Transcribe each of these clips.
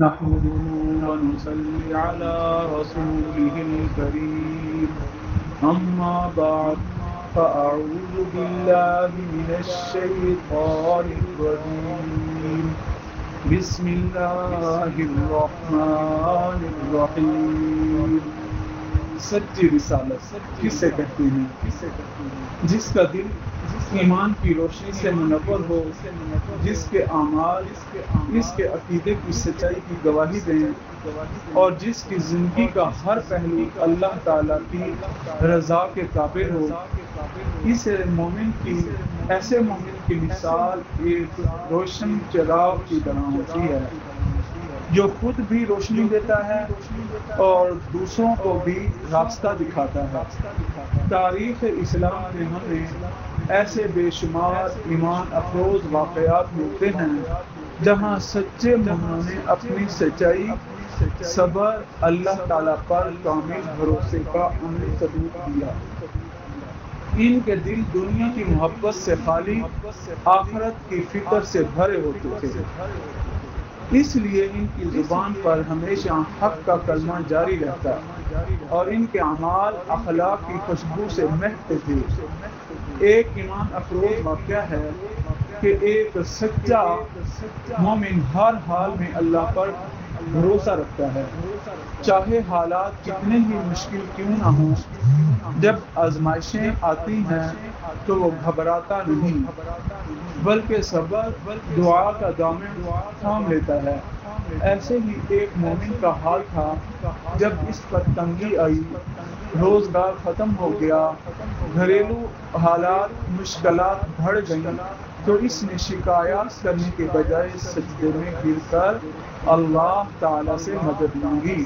نحمده ونصلي على رسوله الكريم أما بعد فأعوذ بالله من الشيطان الرجيم بسم الله الرحمن الرحیم۔ سچی رسالت کسے کہتے ہیں؟ جس کا دل ایمان کی روشنی سے منور ہو، جس کے اعمال اس کے عقیدے کی سچائی کی گواہی دیں، اور جس کی زندگی کا ہر پہلو اللہ تعالیٰ کی رضا کے قابل ہو۔ ایسے مومن کی مثال ایک روشن چراغ کی طرح ہوتی ہے، جو خود بھی روشنی دیتا ہے اور دوسروں کو بھی راستہ دکھاتا ہے۔ تاریخ اسلام میں ہمیں ایسے بے شمار ایمان افروز واقعات ملتے ہیں جہاں سچے مومنوں نے اپنی سچائی، صبر، اللہ تعالیٰ پر کامل بھروسے کا عملی ثبوت دیا۔ ان کے دل دنیا کی محبت سے خالی، آخرت کی فکر سے بھرے ہوتے تھے، اس لیے ان کی زبان پر ہمیشہ حق کا کلمہ جاری رہتا اور ان کے اعمال اخلاق کی خوشبو سے مہکتے تھے۔ ایک ایمان افروز واقعہ ہے کہ ایک سچا مومن ہر حال میں اللہ پر بھروسہ رکھتا ہے، چاہے حالات کتنے ہی مشکل کیوں نہ ہوں۔ جب آزمائشیں آتی ہیں تو وہ گھبراتا نہیں، بلکہ صبر، دعا کا دامن تھام لیتا ہے۔ ایسے ہی ایک مومن کا حال تھا جب اس پر تنگی آئی، روزگار ختم ہو گیا، گھریلو حالات، مشکلات بڑھ گئیں، تو اس نے شکایات کرنے کے بجائے سجدے میں گر کر اللہ تعالیٰ سے مدد مانگی۔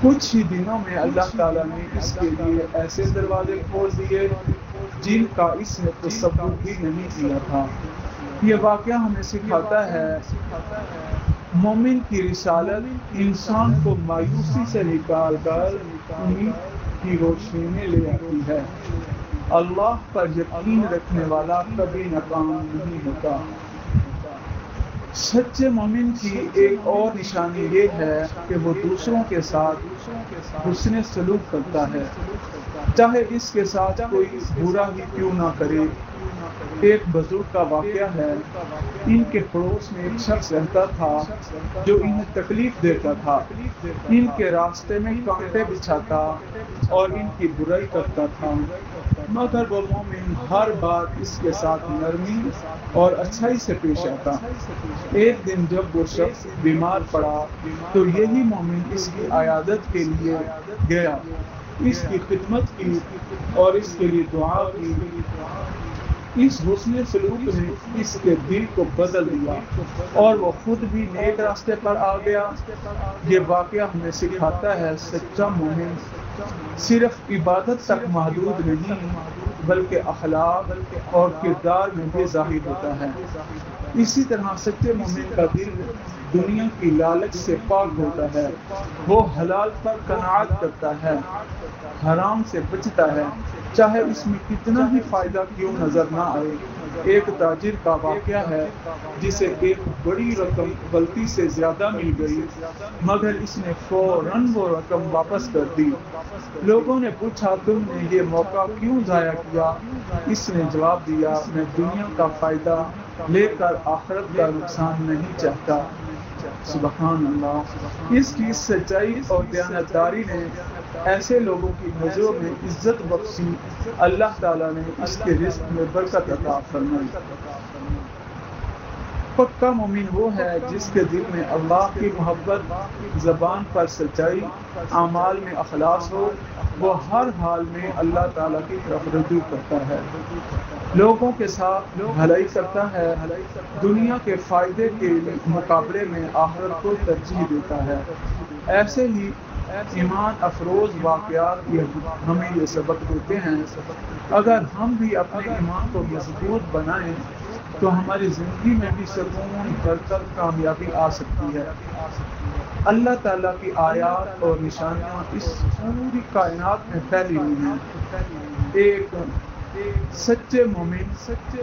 کچھ ہی دنوں میں اللہ تعالیٰ نے اس کے لیے ایسے دروازے کھول دیے جن کا اس نے تصور بھی نہیں کیا تھا۔ یہ واقعہ ہمیں سکھاتا ہے مومن کی رسالت انسان کو مایوسی سے نکال کر امید کی روشنی میں لے آتی ہے۔ اللہ پر یقین رکھنے والا کبھی ناکام نہیں ہوتا۔ سچے مومن کی ایک اور نشانی یہ ہے کہ وہ دوسروں کے ساتھ حسن سلوک کرتا ہے، چاہے اس کے ساتھ کوئی برا ہی کیوں نہ کرے۔ ایک بزرگ کا واقعہ ہے، ان کے پڑوس میں ایک شخص رہتا تھا جو انہیں تکلیف دیتا تھا، ان کے راستے میں کانٹے بچھاتا اور ان کی برائی کرتا تھا، مگر وہ مومن ہر بار اس کے ساتھ نرمی اور اچھائی سے پیش آتا۔ ایک دن جب وہ شخص بیمار پڑا تو یہی مومن اس کی عیادت کے لیے گیا، اس کی خدمت کی اور اس کے لیے دعا کی۔ اس حسن سلوک نے اس کے دل کو بدل دیا اور وہ خود بھی نیک راستے پر آ گیا۔ یہ واقعہ ہمیں سکھاتا ہے سچا مومن صرف عبادت تک محدود نہیں، بلکہ اخلاق اور کردار میں بھی ظاہر ہوتا ہے۔ اسی طرح سچے مومن کا دل دنیا کی لالچ سے پاک ہوتا ہے، وہ حلال پر قناعت کرتا ہے، حرام سے بچتا ہے، چاہے اس میں کتنا ہی فائدہ کیوں نظر نہ آئے۔ ایک تاجر کا واقعہ ہے جسے ایک بڑی رقم غلطی سے زیادہ مل گئی، مگر اس نے فوراً وہ رقم واپس کر دی۔ لوگوں نے پوچھا تم نے یہ موقع کیوں ضائع کیا؟ اس نے جواب دیا میں دنیا کا فائدہ لے کر آخرت کا نقصان نہیں چاہتا۔ سبحان اللہ۔ اس کی سچائی اور دیانتداری نے ایسے لوگوں کی نظروں میں عزت بخشی، اللہ تعالیٰ نے اس کے رزق میں برکت عطا فرمائی۔ پکا مومن وہ ہے جس کے دل میں اللہ کی محبت، زبان پر سچائی، اعمال میں اخلاص ہو۔ وہ ہر حال میں اللہ تعالیٰ کی طرف رجوع کرتا ہے، لوگوں کے ساتھ بھلائی کرتا ہے، دنیا کے فائدے کے مقابلے میں آخرت کو ترجیح دیتا ہے۔ ایسے ہی ایمان افروز واقعات ہمیں یہ سبق دیتے ہیں، اگر ہم بھی اپنے ایمان کو مضبوط بنائیں تو ہماری زندگی میں بھی سکون، برکت، کامیابی آ سکتی ہے۔ اللہ تعالیٰ کی آیات اور نشانیاں اس پوری کائنات میں پھیلی ہوئی ہیں۔ ایک سچے مومن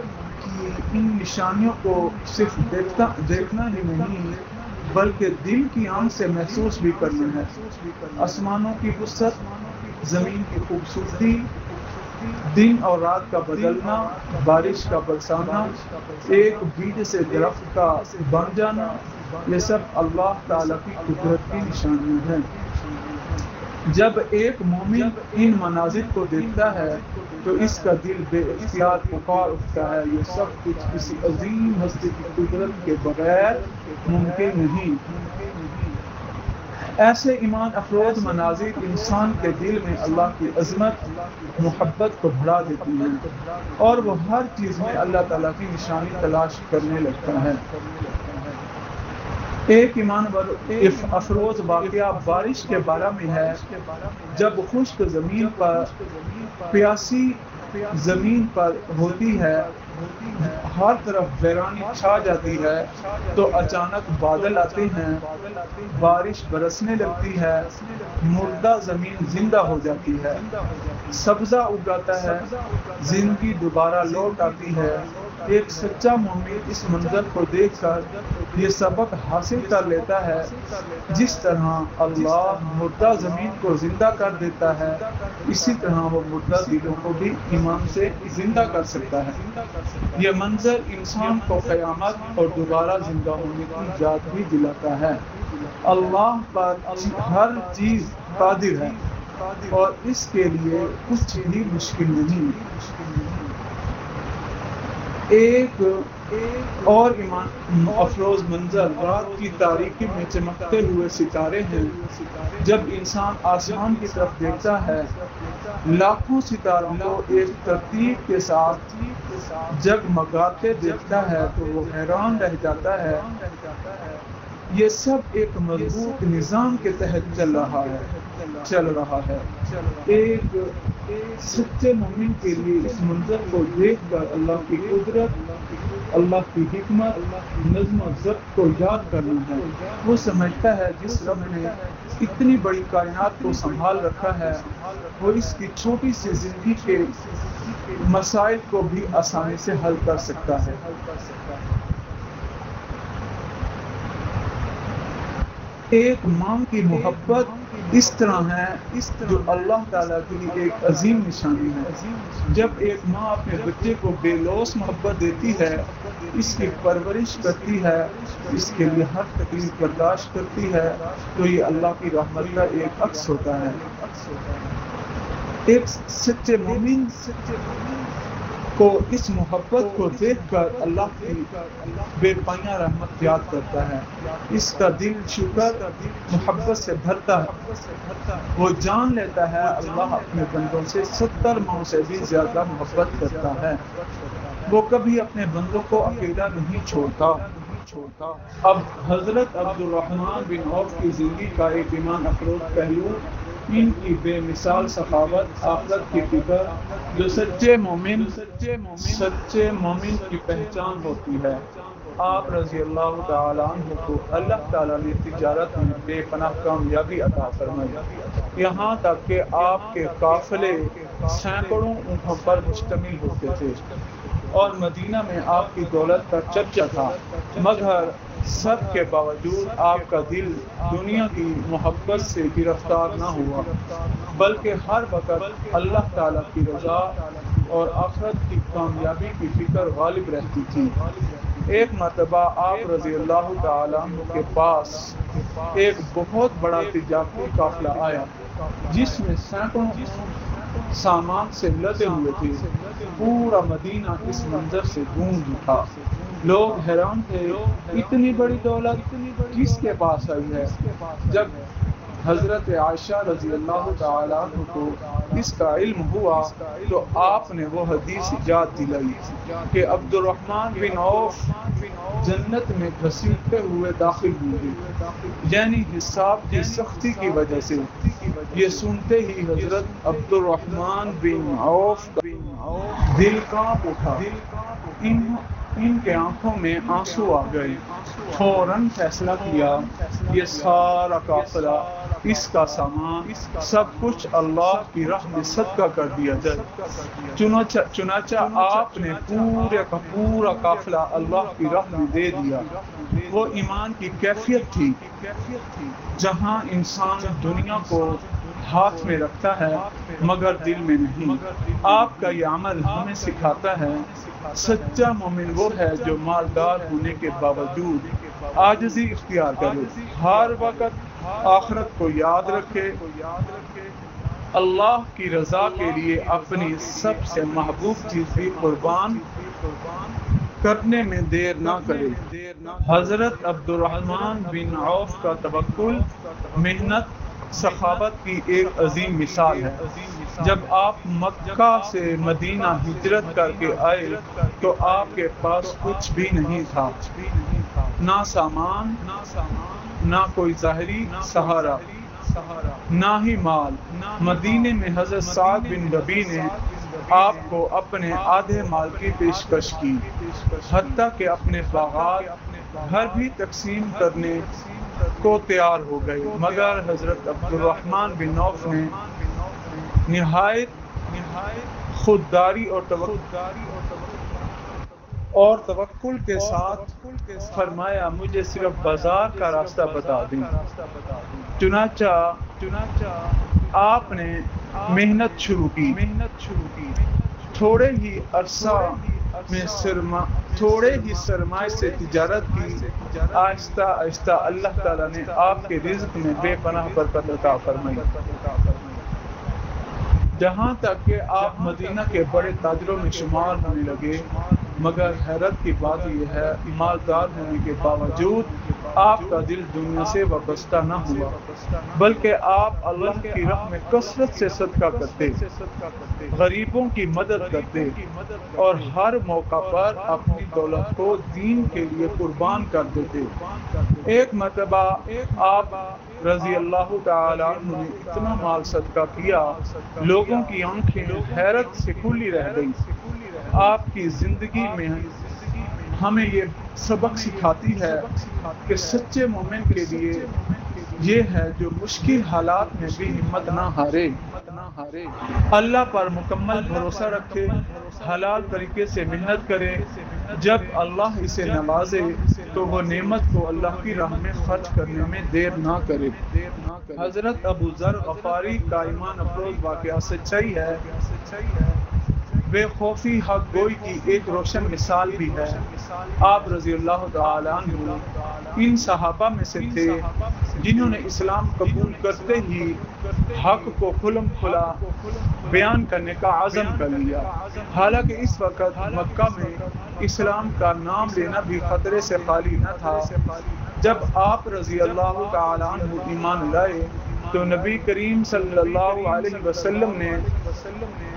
کی ان نشانیوں کو صرف دیکھنا ہی نہیں بلکہ دل کی آنکھ سے محسوس بھی کرنا ہے۔ آسمانوں کی وسعت، زمین کی خوبصورتی، دن اور رات کا بدلنا، بارش کا برسانا، ایک بیج سے درخت کا بن جانا، یہ سب اللہ تعالیٰ کی قدرت کی نشانیاں ہیں۔ جب ایک مومن ان مناظر کو دیکھتا ہے تو اس کا دل بے اختیار پکار اٹھتا ہے، یہ سب کچھ کسی عظیم ہستی کی قدرت کے بغیر ممکن نہیں۔ ایسے ایمان افروز مناظر انسان کے دل میں اللہ کی عظمت، محبت کو بڑھا دیتی ہیں اور وہ ہر چیز میں اللہ تعالیٰ کی نشانی تلاش کرنے لگتا ہے۔ ایک ایمان افروز واقعہ بارش کے بارے میں ہے۔ جب خشک زمین پر پیاسی زمین پر ہوتی ہے، ہر طرف ویرانی چھا جاتی ہے، تو اچانک بادل آتے ہیں، بارش برسنے لگتی ہے، مردہ زمین زندہ ہو جاتی ہے، سبزہ اگاتا ہے، زندگی دوبارہ لوٹ آتی ہے۔ ایک سچا مومن اس منظر کو دیکھ کر یہ سبق حاصل کر لیتا ہے، جس طرح اللہ مردہ زمین کو زندہ کر دیتا ہے، اسی طرح وہ مردہ دلوں کو بھی ایمان سے زندہ کر سکتا ہے۔ یہ منظر انسان کو قیامت اور دوبارہ زندہ ہونے کی یاد بھی دلاتا ہے۔ اللہ پر ہر چیز قادر ہے اور اس کے لیے کچھ بھی مشکل نہیں۔ ایک اور ایمان افروز منظر رات کی تاریکی میں چمکتے ہوئے ستارے ہیں۔ جب انسان آسمان کی طرف دیکھتا ہے، لاکھوں ستاروں کو ایک ترتیب کے ساتھ جگمگاتے دیکھتا ہے تو وہ حیران رہ جاتا ہے۔ یہ سب ایک مضبوط نظام کے تحت چل رہا ہے۔ ایک سچے مومن کے لیے اس منظر کو دیکھ کر اللہ کی قدرت، اللہ کی حکمت، نظم و ضبط کو یاد کرنا ہے۔ وہ سمجھتا ہے جس رب نے اتنی بڑی کائنات کو سنبھال رکھا ہے، وہ اس کی چھوٹی سی زندگی کے مسائل کو بھی آسانی سے حل کر سکتا ہے۔ ایک ماں کی محبت اس طرح ہے جو اللہ تعالیٰ کے لیے ایک عظیم نشانی ہے۔ جب ایک ماں اپنے بچے کو بے لوث محبت دیتی ہے، اس کی پرورش کرتی ہے، اس کے لیے ہر تکلیف برداشت کرتی ہے، تو یہ اللہ کی رحمت کا ایک عکس ہوتا ہے۔ ایک سچے مومن کو اس محبت کو دیکھ کر اللہ کی بے پایاں رحمت یاد کرتا ہے، اس کا دل شکر محبت سے بھرتا ہے۔ وہ جان لیتا ہے اللہ اپنے بندوں سے 70 ماؤں سے بھی زیادہ محبت کرتا ہے۔ وہ کبھی اپنے بندوں کو اکیلا نہیں چھوڑتا۔ اب حضرت عبد الرحمن بن عوف کی زندگی کا ایک ایمان افروز پہلو ان کی بے مثال سخاوت، آخرت کی فکر، جو سچے مومن کی پہچان ہوتی ہے۔ آپ رضی اللہ تعالیٰ عنہ کو اللہ تعالیٰ نے تجارت میں بے پناہ کامیابی عطا فرمائی، یہاں تک کہ آپ کے قافلے سینکڑوں اونٹوں پر مشتمل ہوتے تھے اور مدینہ میں آپ کی دولت کا چرچا تھا، مگر سب کے باوجود آپ کا دل دنیا کی محبت سے گرفتار نہ ہوا، بلکہ ہر وقت اللہ تعالیٰ کی رضا اور آخرت کی کامیابی کی فکر غالب رہتی تھی۔ ایک مرتبہ آپ رضی اللہ تعالیٰ عنہ کے پاس ایک بہت بڑا تجارتی قافلہ آیا، جس میں سینکڑوں سامان سے لدے ہوئے تھے۔ پورا مدینہ اس منظر سے گونج اٹھا، لوگ حیران تھے، اتنی بڑی دولت کس کے پاس آئی ہے؟ جب حضرت عائشہ رضی اللہ تعالیٰ عنہ کو اس کا علم ہوا تو آپ نے وہ حدیث یاد دلائی کہ عبد الرحمن بن عوف جنت میں گھسیٹتے ہوئے داخل ہوئے، یعنی حساب کی سختی کی وجہ سے۔ یہ سنتے ہی حضرت عبد الرحمن بن عوف دل کانپ اٹھا، ان کے آنکھوں میں آنسو آ گئے۔ فوراً فیصلہ کیا یہ سارا قافلہ، اس کا سامان، سب کچھ اللہ کی راہ میں صدقہ کر دیا جائے۔ چنانچہ آپ نے پورے کا پورا قافلہ اللہ کی راہ میں دے دیا۔ وہ ایمان کی کیفیت تھی جہاں انسان دنیا کو ہاتھ میں رکھتا ہے مگر دل میں نہیں۔ آپ کا یہ عمل ہمیں سکھاتا ہے سچا مومن وہ ہے جو مالدار ہونے کے باوجود عاجزی اختیار کرے، ہر وقت آخرت کو یاد رکھے، اللہ کی رضا کے لیے اپنی سب سے محبوب چیز بھی قربان کرنے میں دیر نہ کرے۔ حضرت عبد الرحمن بن عوف کا توکل، محنت، سخاوت کی ایک عظیم مثال ہے۔ جب آپ مکہ سے مدینہ ہجرت کر کے آئے تو آپ کے پاس کچھ بھی نہیں تھا، نہ سامان، نہ کوئی ظاہری سہارا، نہ ہی مال۔ مدینے میں حضرت سعد بن ربیع نے آپ کو اپنے آدھے مال کی پیشکش کی، حتیٰ کہ اپنے باغات گھر بھی تقسیم کرنے کو تیار ہو گئے، مگر حضرت عبد الرحمن بن عوف نے نہایت خودداری اور توکل کے ساتھ فرمایا مجھے صرف بازار کا راستہ بتا دیں۔ چنانچہ آپ نے محنت شروع کی، تھوڑے ہی عرصہ میں تھوڑے ہی سرمائے سے تجارت کی، آہستہ آہستہ اللہ تعالیٰ نے آپ کے رزق میں بے پناہ برکت عطا فرمائی، جہاں تک کہ آپ مدینہ کے بڑے تاجروں میں شمار ہونے لگے۔ مگر حیرت کی بات یہ ہے، مالدار ہونے کے باوجود آپ کا دل دنیا سے وابستہ نہ ہوا، بلکہ آپ اللہ کی راہ میں کثرت سے صدقہ کرتے، غریبوں کی مدد کرتے اور ہر موقع پر اپنی دولت کو دین کے لیے قربان کر دیتے۔ ایک مرتبہ آپ رضی اللہ تعالیٰ عنہ نے اتنا مال صدقہ کیا، لوگوں کی آنکھیں حیرت سے کھلی رہ گئی۔ آپ کی زندگی میں ہمیں یہ سبق سکھاتی ہے کہ سچے مومن کے لیے یہ ہے جو مشکل حالات میں بھی ہمت نہ ہارے، اللہ پر مکمل بھروسہ رکھے، حلال طریقے سے محنت کرے، جب اللہ اسے نوازے تو وہ نعمت کو اللہ کی راہ میں خرچ کرنے میں دیر نہ کرے۔ حضرت ابو ذر غفاری کا ایمان افروز واقعہ سچائی ہے، بے خوفی حق گوئی کی ایک روشن مثال بھی ہے۔ آپ رضی اللہ تعالیٰ عنہ ان صحابہ میں سے تھے جنہوں نے اسلام قبول کرتے ہی حق کو کھلم کھلا بیان کرنے کا عزم کر لیا، حالانکہ اس وقت مکہ میں اسلام کا نام لینا بھی خطرے سے خالی نہ تھا۔ جب آپ رضی اللہ تعالیٰ عنہ ایمان لائے تو نبی کریم صلی اللہ علیہ وسلم نے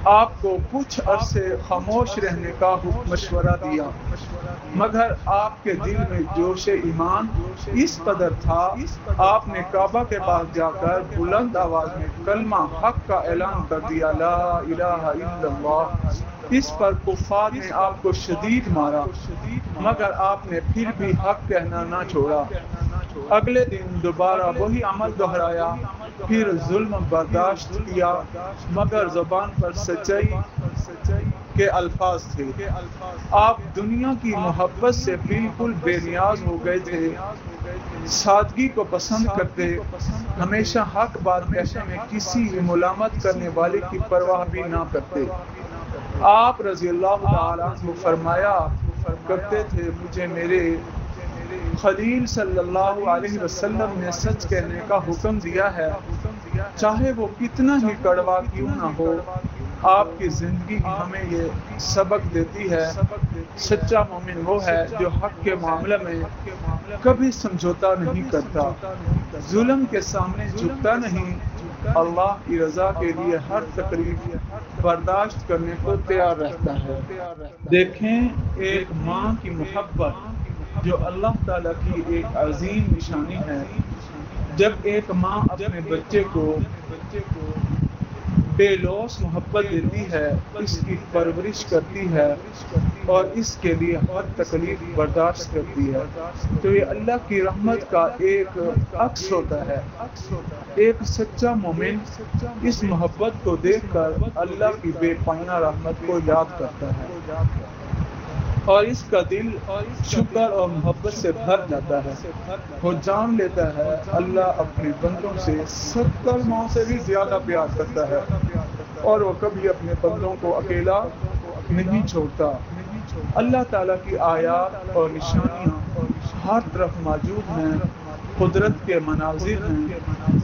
آپ کو کچھ عرصے خاموش رہنے کا مشورہ دیا، مگر آپ کے دل میں جوش ایمان اس قدر تھا، آپ نے کعبہ کے پاس جا کر بلند آواز میں کلمہ حق کا اعلان کر دیا، لا الہ الا اللہ۔ اس پر کفار نے آپ کو شدید مارا، مگر آپ نے پھر بھی حق کہنا نہ چھوڑا۔ اگلے دن دوبارہ وہی عمل دہرایا، پھر ظلم برداشت کیا، مگر زبان پر سچائی کے الفاظ تھے۔ آپ دنیا کی محبت سے بالکل بے نیاز ہو گئے تھے، سادگی کو پسند کرتے، ہمیشہ حق بات کہنے میں کسی ملامت کرنے والے کی پرواہ بھی نہ کرتے۔ آپ رضی اللہ تعالیٰ عنہ فرمایا کرتے تھے، مجھے میرے خلیل صلی اللہ علیہ وسلم نے سچ کہنے کا حکم دیا ہے، چاہے وہ کتنا ہی کڑوا کیوں نہ ہو۔ آپ کی زندگی ہمیں یہ سبق دیتی ہے، سچا مومن وہ ہے جو حق کے معاملے میں کبھی سمجھوتا نہیں کرتا، ظلم کے سامنے جھکتا نہیں، اللہ کی رضا کے لیے ہر تکلیف برداشت کرنے کو تیار رہتا ہے۔ دیکھیں، ایک ماں کی محبت جو اللہ تعالیٰ کی ایک عظیم نشانی ہے۔ جب ایک ماں اپنے بچے کو بے لوث محبت دیتی ہے، اس کی پرورش کرتی ہے، اور اس کے لیے ہر تکلیف برداشت کرتی ہے، تو یہ اللہ کی رحمت کا ایک عکس ہوتا ہے۔ ایک سچا مومن اس محبت کو دیکھ کر اللہ کی بے پناہ رحمت کو یاد کرتا ہے اور اس کا دل شکر اور محبت سے بھر جاتا ہے۔ وہ جان لیتا ہے اللہ اپنے بندوں سے 70 ماہ سے بھی زیادہ پیار کرتا ہے اور وہ کبھی اپنے بندوں کو اکیلا نہیں چھوڑتا۔ اللہ تعالیٰ کی آیات اور نشانیاں ہر طرف موجود ہیں، قدرت کے مناظر ہیں،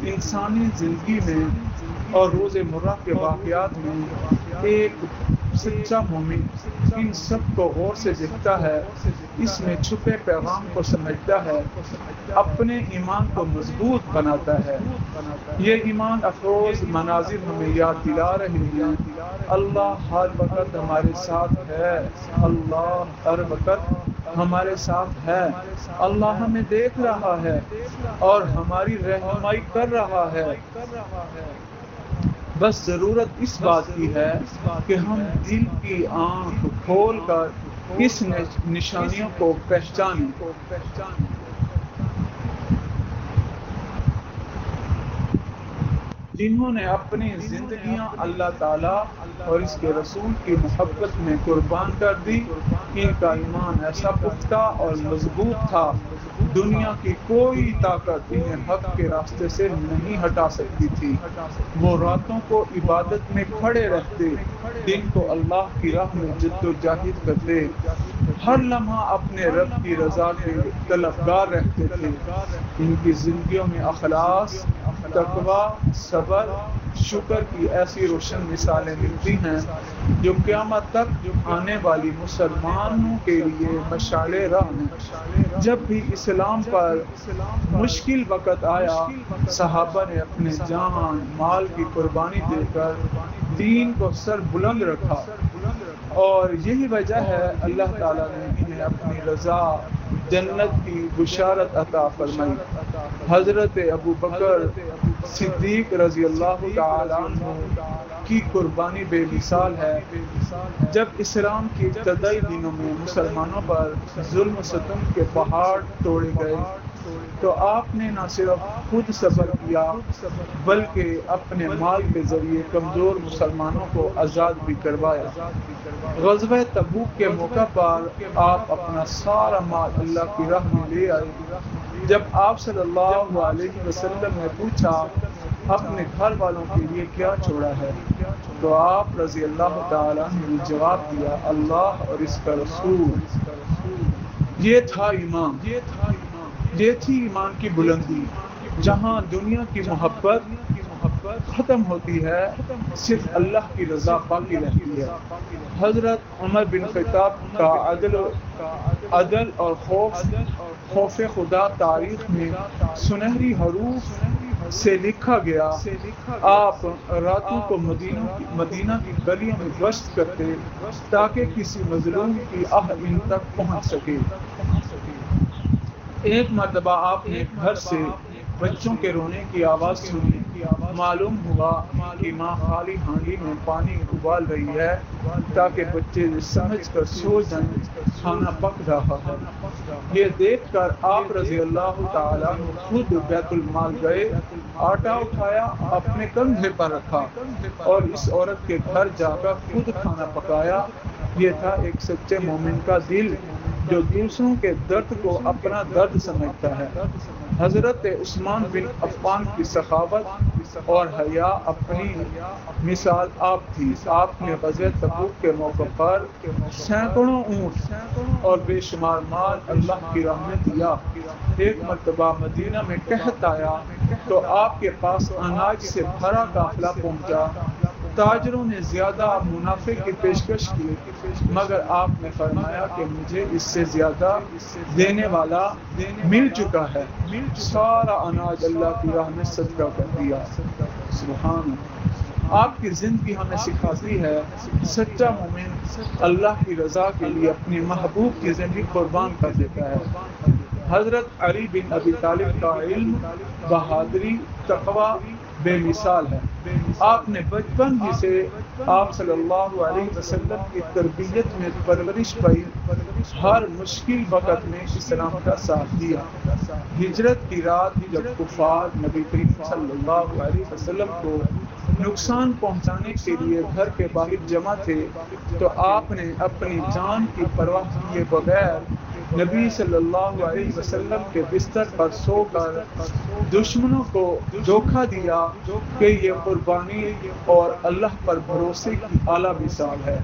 انسانی زندگی میں اور روزمرہ کے واقعات میں۔ ایک سچا مومن ان سب کو غور سے دیکھتا ہے، اس میں چھپے پیغام کو سمجھتا ہے، اپنے ایمان کو مضبوط بناتا ہے۔ یہ ایمان افروز مناظر ہمیں یاد دلا رہے ہیں اللہ ہر وقت ہمارے ساتھ ہے، اللہ ہر وقت ہمارے ساتھ ہے، اللہ ہمیں دیکھ رہا ہے اور ہماری رہنمائی کر رہا ہے۔ بس ضرورت اس بات کی ہے کہ ہم دل کی آنکھ کھول کر اس نشانیوں کو پہچانیں۔ جنہوں نے اپنی زندگیاں اللہ تعالیٰ اور اس کے رسول کی محبت میں قربان کر دی، ان کا ایمان ایسا پختہ اور مضبوط تھا، دنیا کی کوئی طاقت انہیں حق کے راستے سے نہیں ہٹا سکتی تھی۔ وہ راتوں کو عبادت میں کھڑے رہتے، دن کو اللہ کی راہ میں جد و جہد کرتے، ہر لمحہ اپنے رب کی رضا کے طلبگار رہتے تھے۔ ان کی زندگیوں میں اخلاص، تقوی، صبر، شکر کی ایسی روشن مثالیں ملتی ہیں جو قیامت تک آنے والی مسلمانوں کے لیے مشعل راہ ہیں۔ جب بھی اسلام پر مشکل وقت آیا، صحابہ نے اپنے جان مال کی قربانی دے کر دین کو سر بلند رکھا، اور یہی وجہ ہے اللہ تعالیٰ نے انہیں اپنی رضا جنت کی بشارت عطا فرمائی۔ حضرت ابو بکر صدیق رضی اللہ تعالیٰ عنہ کی قربانی بے مثال ہے۔ جب اسلام کی ابتدائی دنوں میں مسلمانوں پر ظلم و ستم کے پہاڑ توڑے گئے تو آپ نے نہ صرف خود صبر کیا بلکہ اپنے مال کے ذریعے کمزور مسلمانوں کو آزاد بھی کروایا۔ غزوہ تبوک کے موقع پر آپ اپنا سارا مال اللہ کی راہ میں لے آئے۔ جب آپ صلی اللہ علیہ وسلم نے پوچھا اپنے گھر والوں کے لیے کیا چھوڑا ہے، تو آپ رضی اللہ تعالیٰ نے جواب دیا اللہ اور اس کا رسول۔ یہ تھا ایمان، یہ تھی ایمان کی بلندی۔ جہاں دنیا کی محبت ختم ہوتی ہے، صرف اللہ کی رضا باقی رہتی ہے۔ حضرت عمر بن خطاب کا عدل اور خوف خدا تاریخ میں سنہری حروف سے لکھا گیا۔ آپ راتوں کو مدینہ کی گلیوں میں گشت کرتے تاکہ کسی مظلوم کی آہ ان تک پہنچ سکے۔ ایک مرتبہ آپ نے گھر سے بچوں کے رونے کی آواز سنی۔ معلوم ہوا کہ ماں خالی ہانڈی میں پانی ابال رہی ہے تاکہ بچے سمجھ کر سو جائیں کھانا پک رہا ہے۔ یہ دیکھ کر آپ رضی اللہ تعالیٰ خود بیت المال گئے، آٹا اٹھایا، اپنے کندھے پر رکھا اور اس عورت کے گھر جا کر خود کھانا پکایا۔ یہ تھا ایک سچے مومن کا دل جو دوسروں کے درد کو اپنا درد سمجھتا ہے۔ حضرت عثمان بن عفان کی سخاوت اور حیا اپنی مثال آپ تھی۔ آپ نے غزوہ تبوک کے موقع پر سینکڑوں اونٹ اور بے شمار مال اللہ کی راہ میں دیا۔ ایک مرتبہ مدینہ میں قحط آیا تو آپ کے پاس اناج سے بھرا قافلہ پہنچا۔ تاجروں نے زیادہ منافع کی پیشکش کی، مگر آپ نے فرمایا کہ مجھے اس سے زیادہ دینے والا مل چکا ہے۔ سارا اناج اللہ کی راہ میں صدقہ کر دیا۔ سبحان اللہ۔ آپ کی زندگی ہمیں سکھاتی ہے سچا مومن اللہ کی رضا کے لیے اپنے محبوب کی زندگی قربان کر دیتا ہے۔ حضرت علی بن ابی طالب کا علم، بہادری، تقوی بے مثال ہے۔ آپ نے بچپن ہی سے آپ صلی اللہ علیہ وسلم کی تربیت میں پرورش پائی، ہر مشکل وقت میں اسلام کا ساتھ دیا۔ ہجرت کی رات جب کفار نبی کریم صلی اللہ علیہ وسلم کو نقصان پہنچانے کے لیے گھر کے باہر جمع تھے تو آپ نے اپنی جان کی پرواہ کیے بغیر نبی صلی اللہ علیہ وسلم کے بستر پر سو کر دشمنوں کو دھوکہ دیا کہ یہ قربانی اور اللہ پر بھروسے کی اعلیٰ مثال ہے،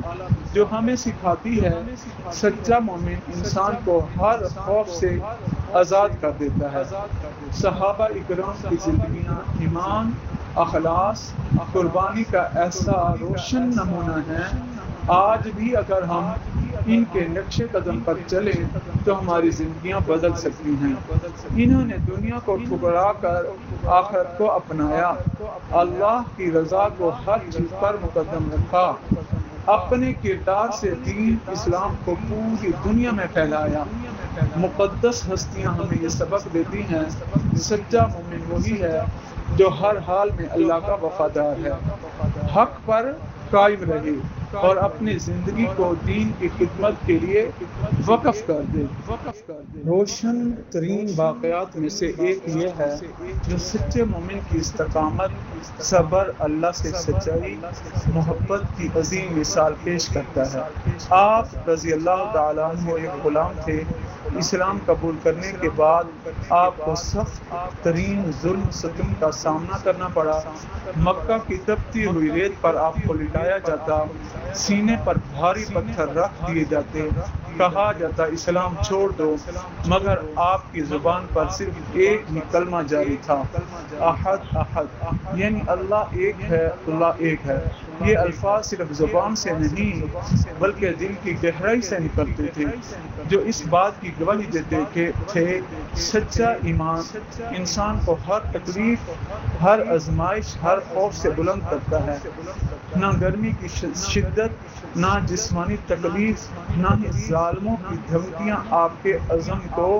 جو ہمیں سکھاتی ہے سچا مومن انسان کو ہر خوف سے آزاد کر دیتا ہے۔ صحابہ اکرام کی زندگیاں ایمان، اخلاص، قربانی کا ایسا روشن نمونہ ہے۔ آج بھی اگر ہم ان کے نقش قدم پر چلیں تو ہماری زندگیاں بدل سکتی ہیں۔ انہوں نے دنیا کو ٹھکرا کر آخرت کو اپنایا، اللہ کی رضا کو ہر چیز پر مقدم رکھا، اپنے کردار سے دین اسلام کو پوری دنیا میں پھیلایا۔ مقدس ہستیاں ہمیں یہ سبق دیتی ہیں، سچا مومن وہی ہے جو ہر حال میں اللہ کا وفادار ہے، حق پر قائم رہے اور اپنی زندگی کو دین کی خدمت کے لیے وقف کر دے۔ روشن ترین واقعات میں سے ایک یہ ہے جو سچے مومن کی استقامت، صبر، اللہ سے سچائی، محبت کی عظیم مثال پیش کرتا ہے۔ آپ رضی اللہ تعالیٰ عنہ ایک غلام تھے۔ اسلام قبول کرنے کے بعد آپ کو سخت ترین ظلم ستم کا سامنا کرنا پڑا۔ مکہ کی تپتی ہوئی ریت پر آپ کو لٹایا جاتا، سینے پر بھاری پتھر رکھ دیے جاتے، کہا جاتا اسلام چھوڑ دو، مگر آپ کی زبان پر صرف ایک ہی کلمہ جاری تھا، احد احد، یعنی اللہ ایک ہے، اللہ ایک ہے۔ یہ الفاظ صرف زبان سے نہیں بلکہ دل کی گہرائی سے نکلتے تھے، جو اس بات کی گواہی دیتے تھے سچا ایمان انسان کو ہر تکلیف، ہر آزمائش، ہر خوف سے بلند کرتا ہے۔ نہ گرمی کی شدت، نہ جسمانی تکلیف، نہ ہی ظالموں کی دھمکیاں آپ کے عزم کو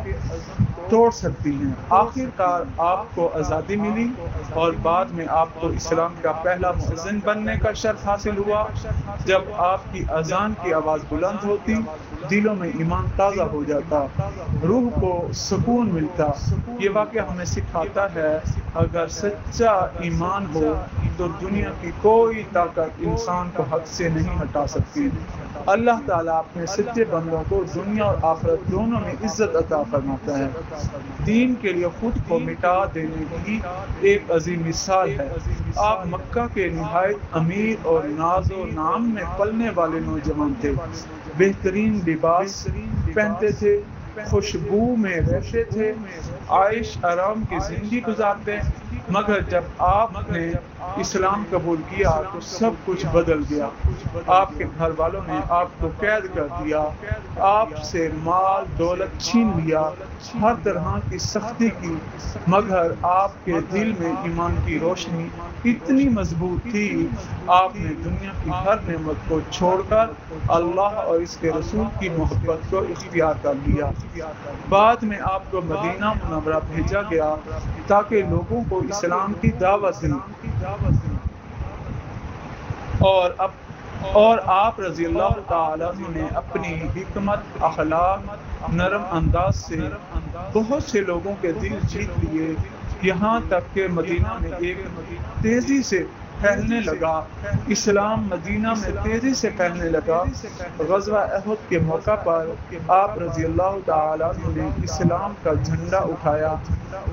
توڑ سکتی ہیں۔ آخر کار آپ کو آزادی ملی اور بعد میں آپ کو اسلام کا پہلا مؤذن بننے کا شرف حاصل ہوا۔ جب آپ کی اذان کی آواز بلند ہوتی، دلوں میں ایمان تازہ ہو جاتا، روح کو سکون ملتا۔ یہ واقعہ ہمیں سکھاتا ہے اگر سچا ایمان ہو تو دنیا کی کوئی طاقت انسان کو حق سے نہیں ہٹا سکتی۔ اللہ تعالیٰ اپنے سچے بندوں کو دنیا اور آخرت دونوں میں عزت عطا فرماتا ہے۔ دین کے لیے خود کو مٹا دینے کی ایک عظیم مثال ہے۔ آپ مکہ کے نہایت امیر اور ناز و نام میں پلنے والے نوجوان تھے، بہترین لباس پہنتے تھے، خوشبو میں رہتے تھے، عائش آرام کی زندگی گزارتے، مگر جب آپ نے اسلام قبول کیا تو سب کچھ بدل گیا۔ آپ کے گھر والوں نے آپ کو قید کر دیا، آپ سے مال دولت چھین لیا، ہر طرح کی سختی کی، مگر آپ کے دل میں ایمان کی روشنی اتنی مضبوط تھی، آپ نے دنیا کی ہر نعمت کو چھوڑ کر اللہ اور اس کے رسول کی محبت کو اختیار کر لیا۔ بعد میں آپ کو مدینہ منورہ بھیجا گیا تاکہ لوگوں کو اسلام کی دعوت دیں، اور آپ رضی اللہ تعالیٰ عنہ نے اپنی حکمت، اخلاق، نرم انداز سے بہت سے لوگوں کے دل جیت لیے، یہاں تک کہ مدینہ میں ایک تیزی سے پھیلنے لگا، اسلام مدینہ میں تیزی سے پھیلنے لگا۔ غزوہ احد کے موقع پر آپ رضی اللہ تعالیٰ عنہ نے اسلام کا جھنڈا اٹھایا،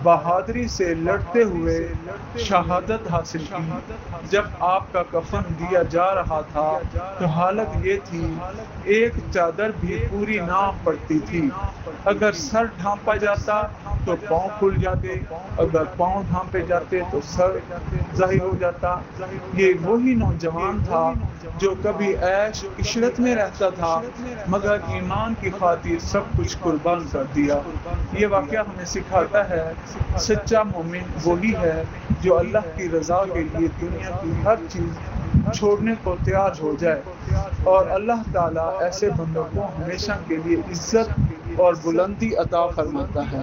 بہادری سے لڑتے ہوئے شہادت حاصل کی۔ جب آپ کا کفن دیا جا رہا تھا تو حالت یہ تھی ایک چادر بھی پوری نہ پڑتی تھی، اگر سر ڈھانپا جاتا تو پاؤں کھل جاتے، اگر پاؤں ڈھانپے جاتے تو سر ظاہر ہو جاتا۔ یہ وہی نوجوان تھا جو کبھی عیش عشرت میں رہتا تھا مگر ایمان کی خاطر سب کچھ قربان کر دیا۔ یہ واقعہ ہمیں سکھاتا ہے سچا مومن وہی ہے جو اللہ کی رضا کے لیے دنیا کی ہر چیز چھوڑنے کو تیار ہو جائے، اور اللہ تعالیٰ ایسے بندوں کو ہمیشہ کے لیے عزت اور بلندی عطا فرماتا ہے۔